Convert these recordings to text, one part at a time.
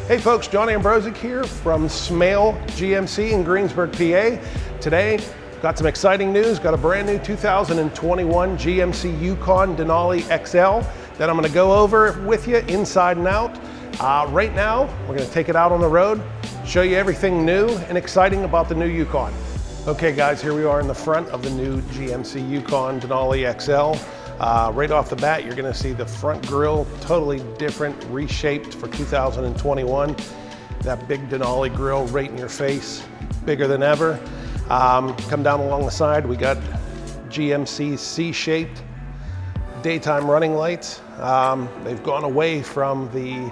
Hey folks, John Ambrosic here from Smail GMC in Greensburg, PA. Today, got some exciting news. Got a brand new 2021 GMC Yukon Denali XL that I'm going to go over with you inside and out. Right now, we're going to take it out on the road, show you everything new and exciting about the new Yukon. Okay guys, here we are in the front of the new GMC Yukon Denali XL. Right off the bat, you're gonna see the front grille totally different, reshaped for 2021. That big Denali grille right in your face, bigger than ever. Come down along the side, we got GMC C-shaped daytime running lights. They've gone away from the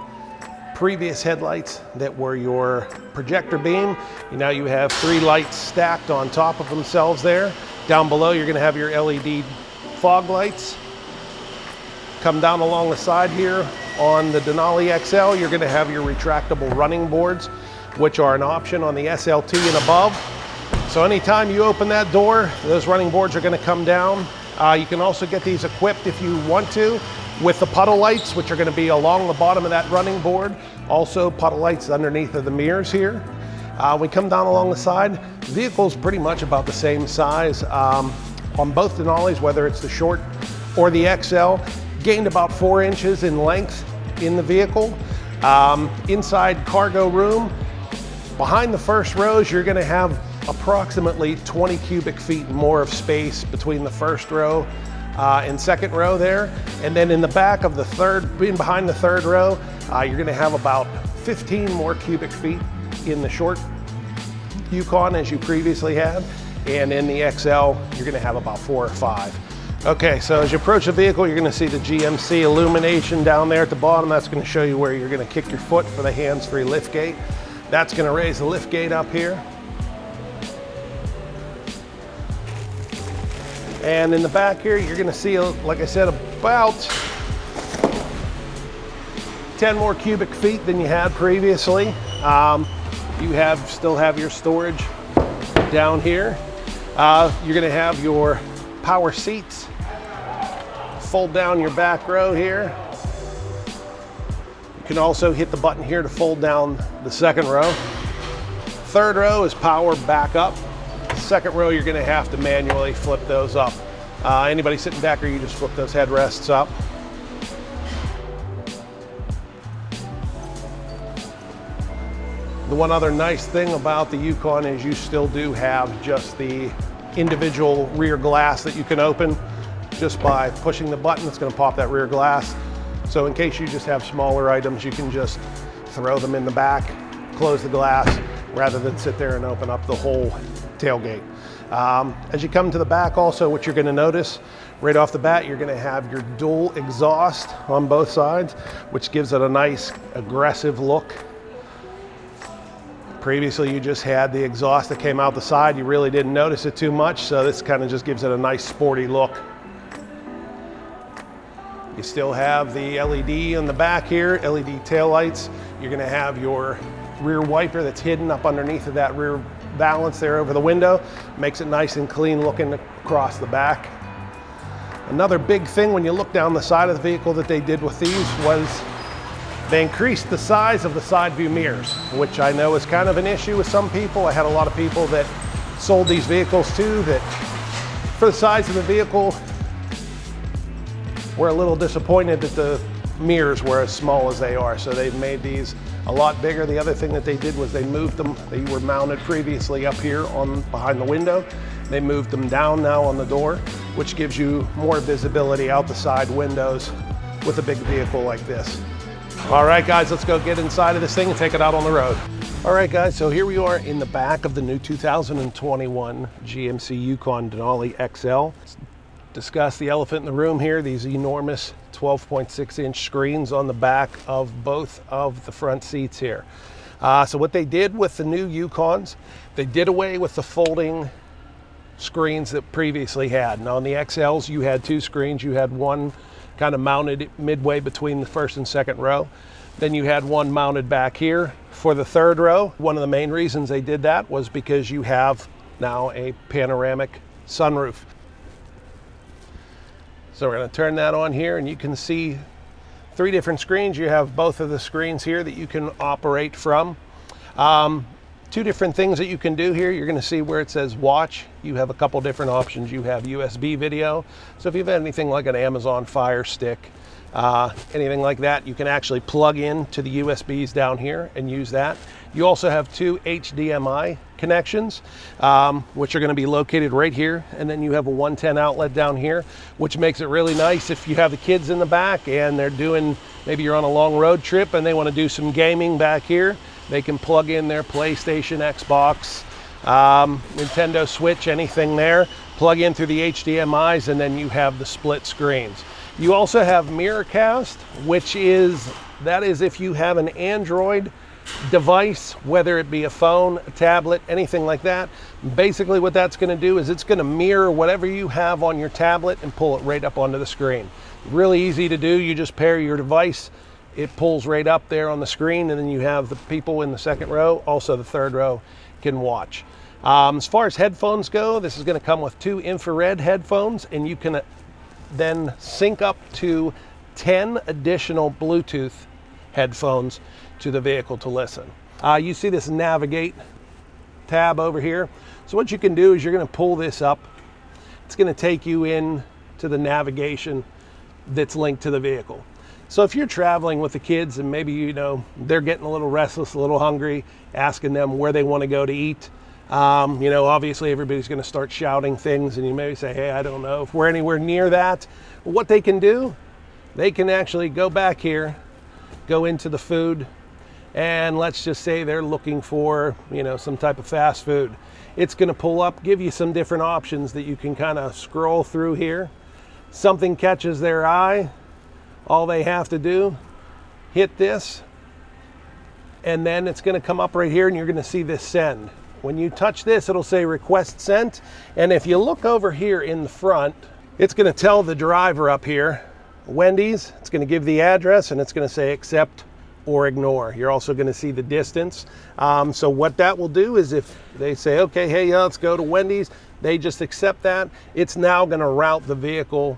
previous headlights that were your projector beam. Now you have 3 lights stacked on top of themselves there. Down below, you're gonna have your LED fog lights. Come down along the side here on the Denali XL, you're gonna have your retractable running boards, which are an option on the SLT and above. So anytime you open that door, those running boards are gonna come down. You can also get these equipped if you want to with the puddle lights, which are gonna be along the bottom of that running board. Also puddle lights underneath of the mirrors here. We come down along the side, the vehicle's pretty much about the same size. On both Denalis, whether it's the short or the XL, gained about 4 inches in length in the vehicle. Inside cargo room, behind the first rows, you're gonna have approximately 20 cubic feet more of space between the first row and second row there. And then in the back of the third, behind the third row, you're gonna have about 15 more cubic feet in the short Yukon as you previously had. And in the XL, you're gonna have about 4 or 5. Okay, so as you approach the vehicle, you're gonna see the GMC illumination down there at the bottom. That's gonna show you where you're gonna kick your foot for the hands-free lift gate. That's gonna raise the lift gate up here. And in the back here, you're gonna see, like I said, about 10 more cubic feet than you had previously. You still have your storage down here. You're gonna have your power seats. Fold down your back row here. You can also hit the button here to fold down the second row. Third row is power back up. Second row, you're gonna have to manually flip those up. Anybody sitting back here, you just flip those headrests up. The one other nice thing about the Yukon is you still do have just the individual rear glass that you can open just by pushing the button. It's going to pop that rear glass. So in case you just have smaller items, you can just throw them in the back, close the glass, rather than sit there and open up the whole tailgate. As you come to the back also, what you're going to notice right off the bat, you're going to have your dual exhaust on both sides, which gives it a nice aggressive look. Previously, you just had the exhaust that came out the side. You really didn't notice it too much, so this kind of just gives it a nice sporty look. You still have the LED on the back here, LED taillights. You're gonna have your rear wiper that's hidden up underneath of that rear valance there over the window. Makes it nice and clean looking across the back. Another big thing when you look down the side of the vehicle that they did with these was they increased the size of the side view mirrors, which I know is kind of an issue with some people. I had a lot of people that sold these vehicles too that for the size of the vehicle were a little disappointed that the mirrors were as small as they are. So they've made these a lot bigger. The other thing that they did was they moved them. They were mounted previously up here behind the window. They moved them down now on the door, which gives you more visibility out the side windows with a big vehicle like this. All right, guys, let's go get inside of this thing and take it out on the road. All right, guys, so here we are in the back of the new 2021 GMC Yukon Denali XL. Let's discuss the elephant in the room here, these enormous 12.6-inch screens on the back of both of the front seats here. So what they did with the new Yukons, they did away with the folding screens that previously had. Now on the XLs, you had 2 screens. You had one kind of mounted midway between the first and second row. Then you had one mounted back here for the third row. One of the main reasons they did that was because you have now a panoramic sunroof. So we're going to turn that on here and you can see 3 different screens. You have both of the screens here that you can operate from. 2 different things that you can do here. You're going to see where it says watch. You have a couple different options. You have USB video. So if you have anything like an Amazon Fire Stick, anything like that, you can actually plug in to the USBs down here and use that. You also have 2 HDMI connections, which are going to be located right here. And then you have a 110 outlet down here, which makes it really nice if you have the kids in the back and they're doing, maybe you're on a long road trip and they want to do some gaming back here. They can plug in their PlayStation, Xbox, Nintendo Switch, anything there, plug in through the HDMIs, and then you have the split screens. You also have Mirrorcast, which is if you have an Android device, whether it be a phone, a tablet, anything like that. Basically what that's going to do is it's going to mirror whatever you have on your tablet and pull it right up onto the screen. Really easy to do. You just pair your device, it pulls right up there on the screen, and then you have the people in the second row, also the third row, can watch. As far as headphones go, this is going to come with 2 infrared headphones, and you can then sync up to 10 additional Bluetooth headphones to the vehicle to listen. You see this navigate tab over here. So what you can do is you're going to pull this up. It's going to take you in to the navigation that's linked to the vehicle. So if you're traveling with the kids and maybe, they're getting a little restless, a little hungry, asking them where they want to go to eat, obviously everybody's going to start shouting things, and you maybe say, hey, I don't know if we're anywhere near that. What they can do, they can actually go back here, go into the food, and let's just say they're looking for, some type of fast food. It's going to pull up, give you some different options that you can kind of scroll through here. Something catches their eye. All they have to do, hit this, and then it's going to come up right here, and you're going to see this send. When you touch this, it'll say request sent, and if you look over here in the front, it's going to tell the driver up here, Wendy's, it's going to give the address, and it's going to say accept or ignore. You're also going to see the distance. So what that will do is if they say, okay, hey, let's go to Wendy's, they just accept that. It's now going to route the vehicle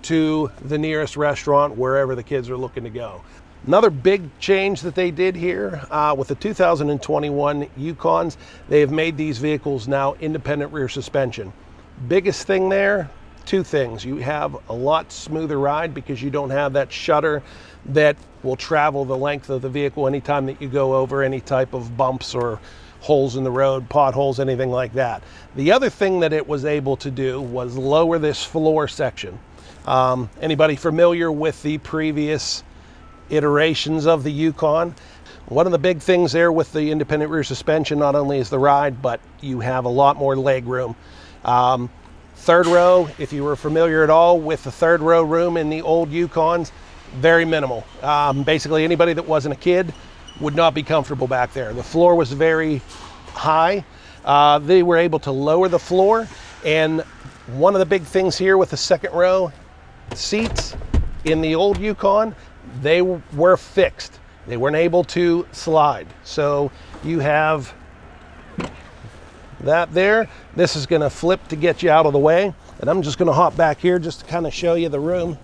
to the nearest restaurant wherever the kids are looking to go. Another big change that they did here with the 2021 Yukons, they have made these vehicles now independent rear suspension. Biggest thing there, 2 things. You have a lot smoother ride because you don't have that shutter that will travel the length of the vehicle anytime that you go over any type of bumps or holes in the road, potholes, anything like that. The other thing that it was able to do was lower this floor section. Anybody familiar with the previous iterations of the Yukon? One of the big things there with the independent rear suspension, not only is the ride, but you have a lot more leg room. Third row, if you were familiar at all with the third row room in the old Yukons, very minimal. Basically anybody that wasn't a kid would not be comfortable back there. The floor was very high. They were able to lower the floor, and one of the big things here with the second row seats in the old Yukon, they were fixed. They weren't able to slide. So you have that there. This is going to flip to get you out of the way. And I'm just going to hop back here just to kind of show you the room.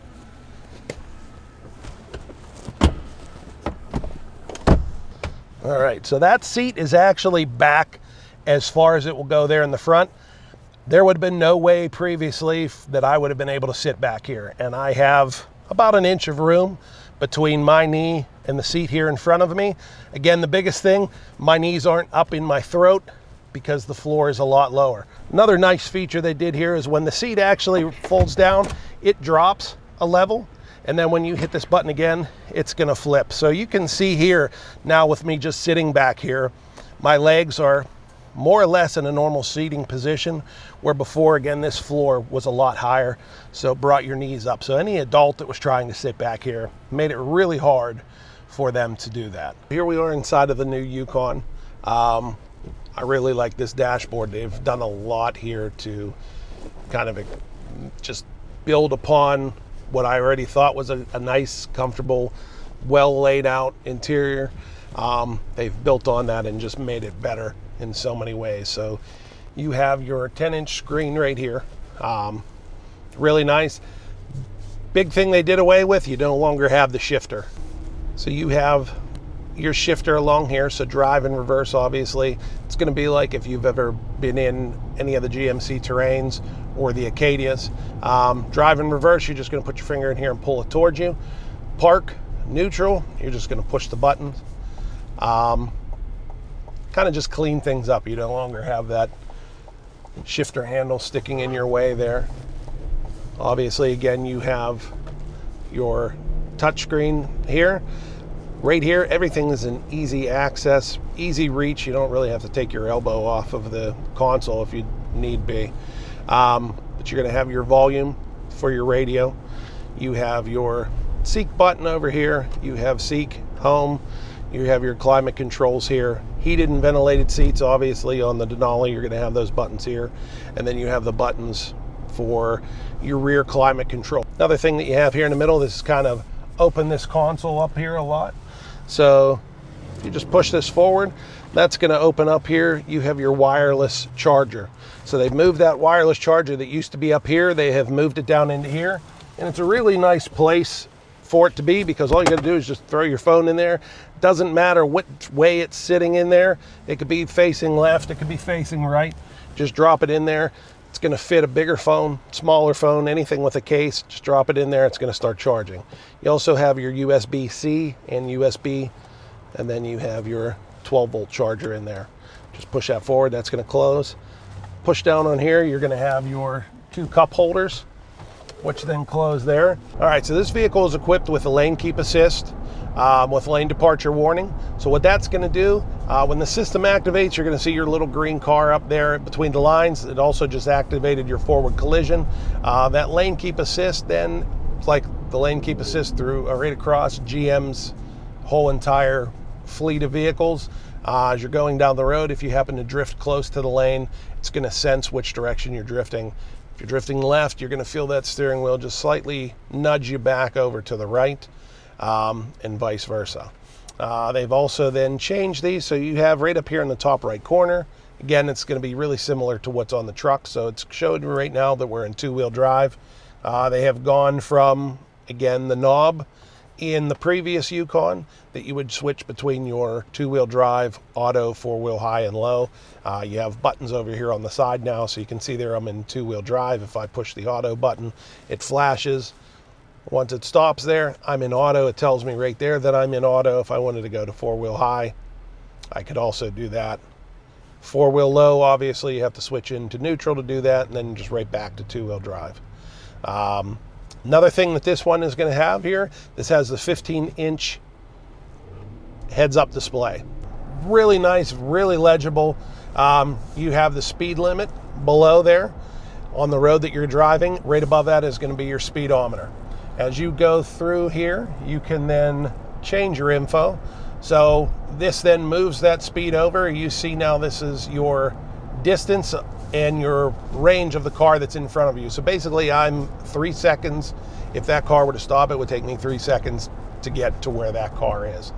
All right, so that seat is actually back as far as it will go there in the front. There would have been no way previously that I would have been able to sit back here. And I have about 1 inch of room between my knee and the seat here in front of me. Again, the biggest thing, my knees aren't up in my throat because the floor is a lot lower. Another nice feature they did here is when the seat actually folds down, it drops a level. And then when you hit this button again, it's gonna flip. So you can see here now with me just sitting back here, my legs are more or less in a normal seating position, where before, again, this floor was a lot higher, so it brought your knees up. So any adult that was trying to sit back here made it really hard for them to do that. Here we are inside of the new Yukon. I really like this dashboard. They've done a lot here to kind of just build upon what I already thought was a nice, comfortable, well laid out interior. They've built on that and just made it better in so many ways. So you have your 10-inch screen right here. Really nice. Big thing they did away with, you no longer have the shifter. So you have your shifter along here, so drive and reverse, obviously. It's going to be like if you've ever been in any of the GMC Terrains or the Acadias. Drive and reverse, you're just going to put your finger in here and pull it towards you. Park, neutral, you're just going to push the buttons. Kind of just clean things up. You no longer have that shifter handle sticking in your way there. Obviously, again, you have your touchscreen here. Right here, everything is an easy access, easy reach. You don't really have to take your elbow off of the console if you need be. But you're going to have your volume for your radio. You have your seek button over here. You have seek, home. You have your climate controls here. Heated and ventilated seats, obviously, on the Denali. You're going to have those buttons here. And then you have the buttons for your rear climate control. Another thing that you have here in the middle, this is kind of open this console up here a lot. So if you just push this forward, that's going to open up here. You have your wireless charger. So they've moved that wireless charger that used to be up here. They have moved it down into here. And it's a really nice place for it to be, because all you got to do is just throw your phone in there. Doesn't matter what way it's sitting in there. It could be facing left, it could be facing right. Just drop it in there. It's going to fit a bigger phone, smaller phone, anything with a case. Just drop it in there. It's going to start charging. You also have your USB-C and USB, and then you have your 12-volt charger in there. Just push that forward. That's going to close. Push down on here. You're going to have your 2 cup holders, which then close there. All right, so this vehicle is equipped with a lane keep assist, with lane departure warning. So what that's going to do, when the system activates, you're going to see your little green car up there between the lines. It also just activated your forward collision. That lane keep assist then, it's like the lane keep assist through right across GM's whole entire fleet of vehicles. As you're going down the road, if you happen to drift close to the lane, it's going to sense which direction you're drifting. If you're drifting left, you're going to feel that steering wheel just slightly nudge you back over to the right, and vice versa. They've also then changed these, so you have right up here in the top right corner. Again, it's going to be really similar to what's on the truck, so it's showing right now that we're in 2-wheel drive. They have gone from, again, the knob in the previous Yukon that you would switch between your 2-wheel drive, auto, 4-wheel high and low. You have buttons over here on the side now, so you can see there I'm in 2-wheel drive. If I push the auto button, it flashes. Once it stops there, I'm in auto. It tells me right there that I'm in auto. If I wanted to go to 4-wheel high, I could also do that. 4-wheel low, obviously, you have to switch into neutral to do that, and then just right back to 2-wheel drive. Another thing that this one is going to have here, this has the 15-inch heads-up display. Really nice, really legible. You have the speed limit below there on the road that you're driving. Right above that is going to be your speedometer. As you go through here, you can then change your info. So this then moves that speed over. You see now this is your distance and your range of the car that's in front of you. So basically I'm 3 seconds. If that car were to stop, it would take me 3 seconds to get to where that car is.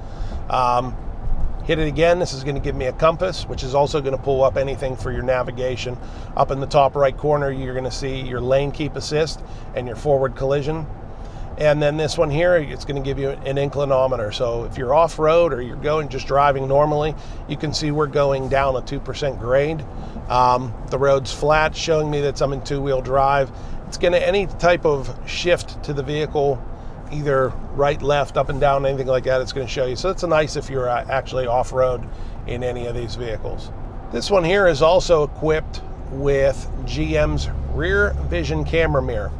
Hit it again. This is going to give me a compass, which is also going to pull up anything for your navigation. Up in the top right corner, you're going to see your lane keep assist and your forward collision. And then this one here, it's going to give you an inclinometer. So if you're off-road or you're going just driving normally, you can see we're going down a 2% grade. The road's flat, showing me that I'm in 2-wheel drive. It's going to, any type of shift to the vehicle, either right, left, up and down, anything like that, it's going to show you. So it's nice if you're actually off-road in any of these vehicles. This one here is also equipped with GM's rear vision camera mirror.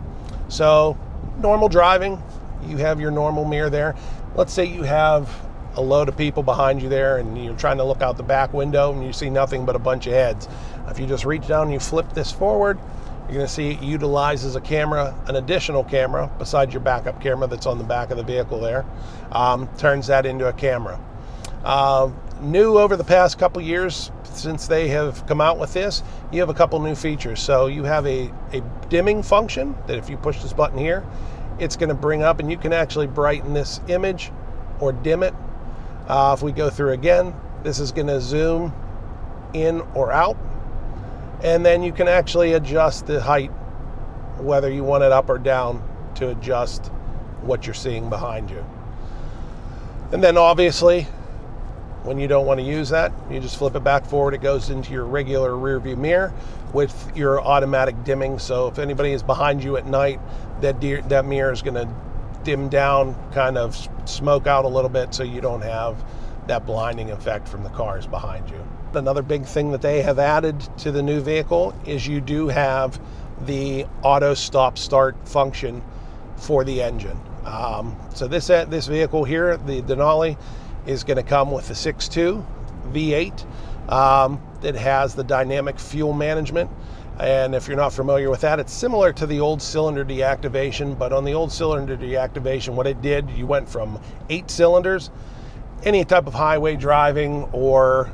So normal driving, you have your normal mirror there. Let's say you have a load of people behind you there and you're trying to look out the back window and you see nothing but a bunch of heads. If you just reach down and you flip this forward, you're going to see it utilizes a camera, an additional camera besides your backup camera that's on the back of the vehicle there. Turns that into a camera. New over the past couple years since they have come out with this, you have a couple new features. So you have a dimming function that if you push this button here, it's going to bring up and you can actually brighten this image or dim it. If we go through again, this is going to zoom in or out. And then you can actually adjust the height, whether you want it up or down, to adjust what you're seeing behind you. And then obviously, when you don't want to use that, you just flip it back forward. It goes into your regular rear view mirror with your automatic dimming. So if anybody is behind you at night, that mirror is going to dim down, kind of smoke out a little bit, so you don't have that blinding effect from the cars behind you. Another big thing that they have added to the new vehicle is you do have the auto stop start function for the engine. So this vehicle here, the Denali, is going to come with the 6.2 V8 that has the dynamic fuel management. And if you're not familiar with that, it's similar to the old cylinder deactivation, but on the old cylinder deactivation, what it did, you went from 8 cylinders. Any type of highway driving, or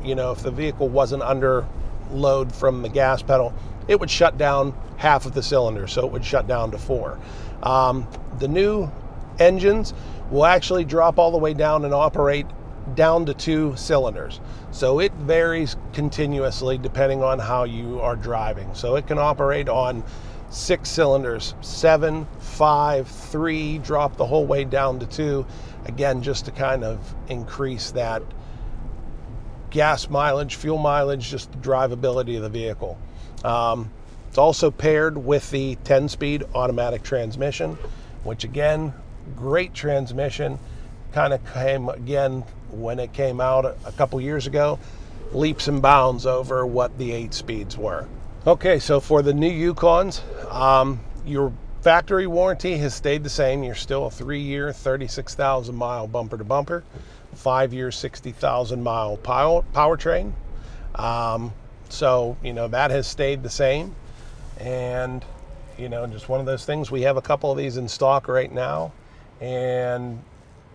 if the vehicle wasn't under load from the gas pedal, it would shut down half of the cylinder, so it would shut down to 4. The new engines will actually drop all the way down and operate down to 2 cylinders. So it varies continuously depending on how you are driving. So it can operate on 6 cylinders, 7, 5, 3, drop the whole way down to 2. Again, just to kind of increase that gas mileage, fuel mileage, just the drivability of the vehicle. It's also paired with the 10-speed automatic transmission, which again, great transmission. Kind of came, again, when it came out a couple years ago, leaps and bounds over what the 8 speeds were. Okay, so for the new Yukons, your factory warranty has stayed the same. You're still a 3-year, 36,000 mile bumper to bumper, 5-year, 60,000 mile powertrain. So, that has stayed the same. And, just one of those things. We have a couple of these in stock right now. And,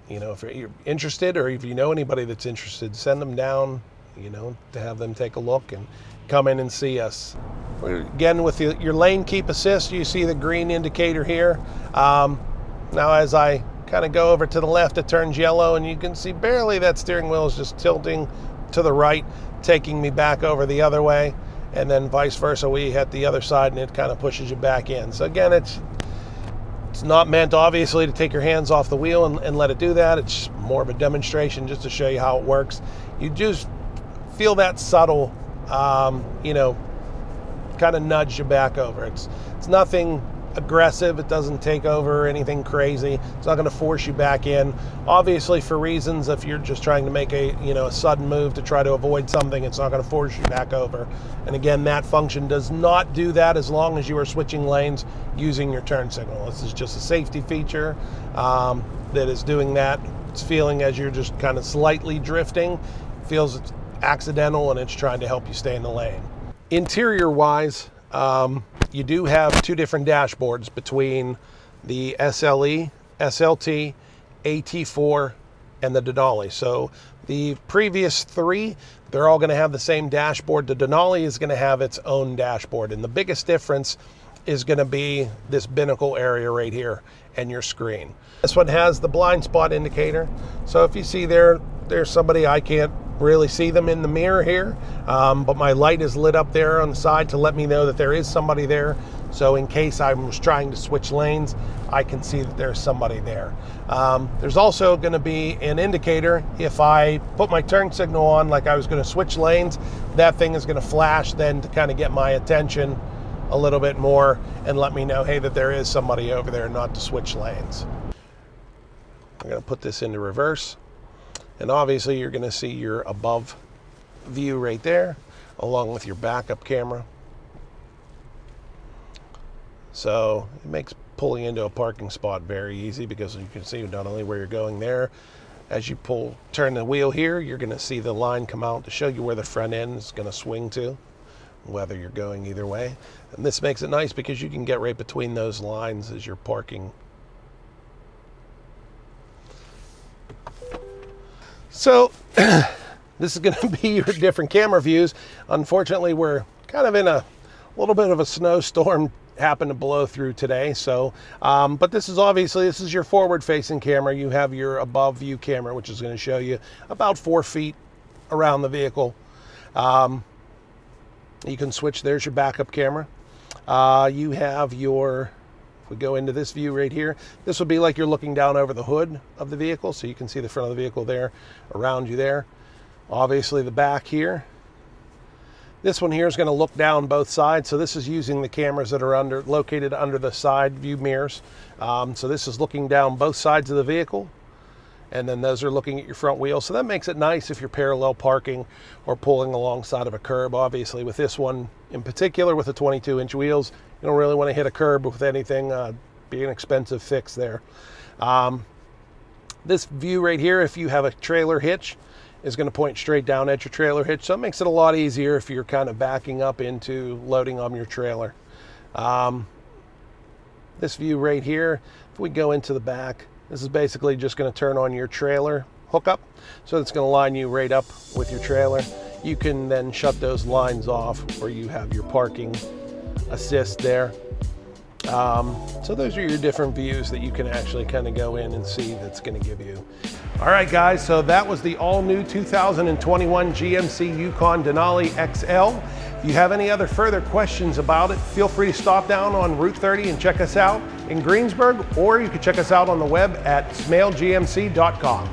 if you're interested, or if you know anybody that's interested, send them down, to have them take a look and come in and see us. Again, with your lane keep assist, you see the green indicator here. Now as I kind of go over to the left, it turns yellow, and you can see barely that steering wheel is just tilting to the right, taking me back over the other way, and then vice versa. We hit the other side and it kind of pushes you back in. So again, it's not meant, obviously, to take your hands off the wheel and let it do that. It's more of a demonstration just to show you how it works. You just feel that subtle, kind of nudge you back over. It's nothing aggressive. It doesn't take over anything crazy. It's not going to force you back in. Obviously, for reasons, if you're just trying to make a sudden move to try to avoid something, it's not going to force you back over. And again, that function does not do that as long as you are switching lanes using your turn signal. This is just a safety feature that is doing that. It's feeling as you're just kind of slightly drifting, feels it's accidental, and it's trying to help you stay in the lane. Interior wise, you do have 2 different dashboards between the SLE, SLT, AT4, and the Denali. So the previous 3, they're all going to have the same dashboard. The Denali is going to have its own dashboard, and the biggest difference is going to be this binnacle area right here and your screen. This one has the blind spot indicator. So if you see there's somebody, I can't really see them in the mirror here, but my light is lit up there on the side to let me know that there is somebody there. So in case I was trying to switch lanes, I can see that there's somebody there. There's also going to be an indicator. If I put my turn signal on like I was going to switch lanes, that thing is going to flash then to kind of get my attention a little bit more and let me know, hey, that there is somebody over there, not to switch lanes. I'm going to put this into reverse. And obviously you're going to see your above view right there, along with your backup camera. So it makes pulling into a parking spot very easy, because you can see not only where you're going there, as you turn the wheel here, you're going to see the line come out to show you where the front end is going to swing to, whether you're going either way. And this makes it nice because you can get right between those lines as you're parking. So this is going to be your different camera views. Unfortunately, we're kind of in a little bit of a snowstorm happened to blow through today. So, but this is your forward facing camera. You have your above view camera, which is going to show you about 4 feet around the vehicle. You can switch. There's your backup camera. You have your we go into this view right here, this would be like you're looking down over the hood of the vehicle, so you can see the front of the vehicle there, around you there. Obviously the back here. This one here is going to look down both sides, so this is using the cameras that are located under the side view mirrors. So this is looking down both sides of the vehicle, and then those are looking at your front wheel. So that makes it nice if you're parallel parking or pulling alongside of a curb. Obviously with this one in particular, with the 22-inch wheels, you don't really want to hit a curb with anything, be an expensive fix there. This view right here, if you have a trailer hitch, is going to point straight down at your trailer hitch, so it makes it a lot easier if you're kind of backing up into loading on your trailer. This view right here, if we go into the back, this is basically just going to turn on your trailer hookup, so it's going to line you right up with your trailer. You can then shut those lines off where you have your parking assist there. So those are your different views that you can actually kind of go in and see that's going to give you. All right, guys, so that was the all-new 2021 GMC Yukon Denali XL. If you have any other further questions about it, feel free to stop down on Route 30 and check us out in Greensburg, or you can check us out on the web at smailgmc.com.